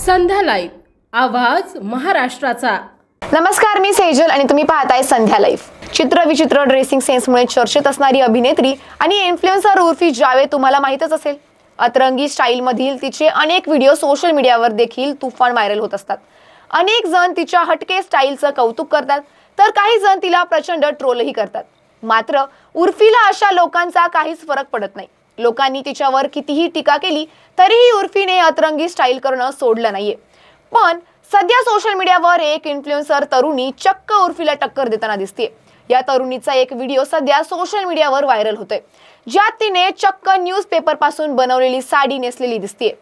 संध्या live आवाज महाराष्ट्राचा। नमस्कार, मी सेजल आणि तुम्ही पाहताय संध्या लाईव्ह। चित्रविचित्र ड्रेसिंग सेन्समुळे चर्चेत असणारी अभिनेत्री आणि इन्फ्लुएन्सर उर्फी जावेद तुम्हाला माहितच असेल। अतरंगी स्टाईल मधील तिचे अनेक व्हिडिओ सोशल मीडियावर देखील तुफान व्हायरल होत असतात। अनेक जण तिच्या हटके स्टाईलचं कौतुक करतात, तर काही जण तिला प्रचंड ट्रोलही करतात। मात्र उर्फीला अशा लोकांचा काहीच फरक पडत नाही। लोकांनी तिच्यावर कितीही टीका केली तरीही उर्फीने अतरंगी स्टाईल करणं सोडलं नाहीये। पण सध्या सोशल मीडियावर एक इन्फ्लुएन्सर तरुणी चक्क उर्फीला टक्कर देताना दिसते। या तरुणीचा एक व्हिडिओ सध्या सोशल मीडियावर व्हायरल होतोय, ज्यात तिने चक्क न्यूजपेपर पासून बनवलेली साडी नेसलेली दिसते।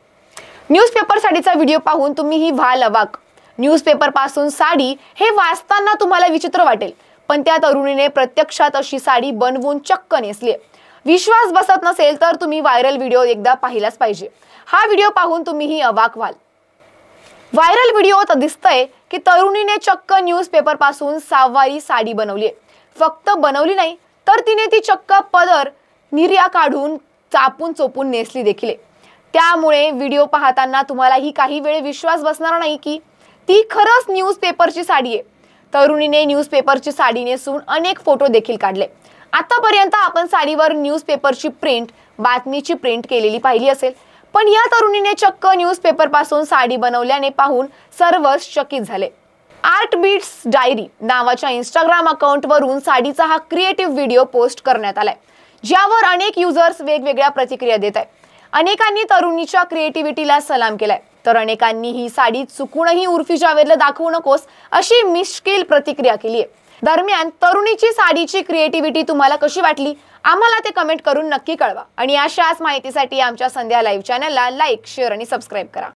न्यूजपेपर साडीचा व्हिडिओ पाहून तुम्हीही व्हाल अवाक। न्यूजपेपर पासून साडी हे वाचताना तुम्हाला विचित्र वाटेल, पण त्या तरुणीने प्रत्यक्षात अशी साडी बनवून चक्क नेसली। विश्वास बसत नसेल तर तुम्ही व्हायरल व्हिडिओ एकदा पाहिलाच पाहिजे। हा व्हिडिओ पाहून तुम्हीही अवाक व्हाल। व्हायरल व्हिडिओत दिसतंय की तरुणीने चक्क न्यूजपेपर पासून सहावारी साडी बनवली। फक्त बनवली नाही तर तिने ती चक्क पदर निर्या काढून चापून चोपून नेसली देखील। त्यामुळे व्हिडिओ पाहताना तुम्हालाही काही वेळ विश्वास बसणार नाही की ती खरंच न्यूजपेपरची साडी आहे। तरुणीने न्यूजपेपरची साडी नेसून अनेक फोटो देखील काढले। आतापर्यंत आपण साडीवर न्यूजपेपरची प्रिंट, बातमीची प्रिंट केलेली पाहिली असेल, पण या तरुणीने चक्क न्यूजपेपर पासून साडी बनवल्याने पाहून सर्वच चकित झाले। आर्ट बीट्स डायरी नावाच्या इंस्टाग्राम अकाउंटवरून साडीचा हा क्रिएटिव्ह व्हिडिओ पोस्ट करण्यात आलाय, ज्यावर अनेक युजर्स वेगवेगळ्या प्रतिक्रिया देत आहेत। अनेकांनी तरुणीच्या क्रिएटिव्हिटीला सलाम केलाय, तर अनेकांनी ही साडी चुकूनही उर्फी जावेदला दाखवू नकोस अशी मिश्किल प्रतिक्रिया केली आहे। दरम्यान तरुणीची साडीची क्रिएटिव्हिटी तुम्हाला कशी वाटली आम्हाला ते कमेंट करून नक्की कळवा आणि अशाच माहितीसाठी आमच्या संध्या लाईव्ह चॅनलला लाईक, शेअर आणि सबस्क्राईब करा।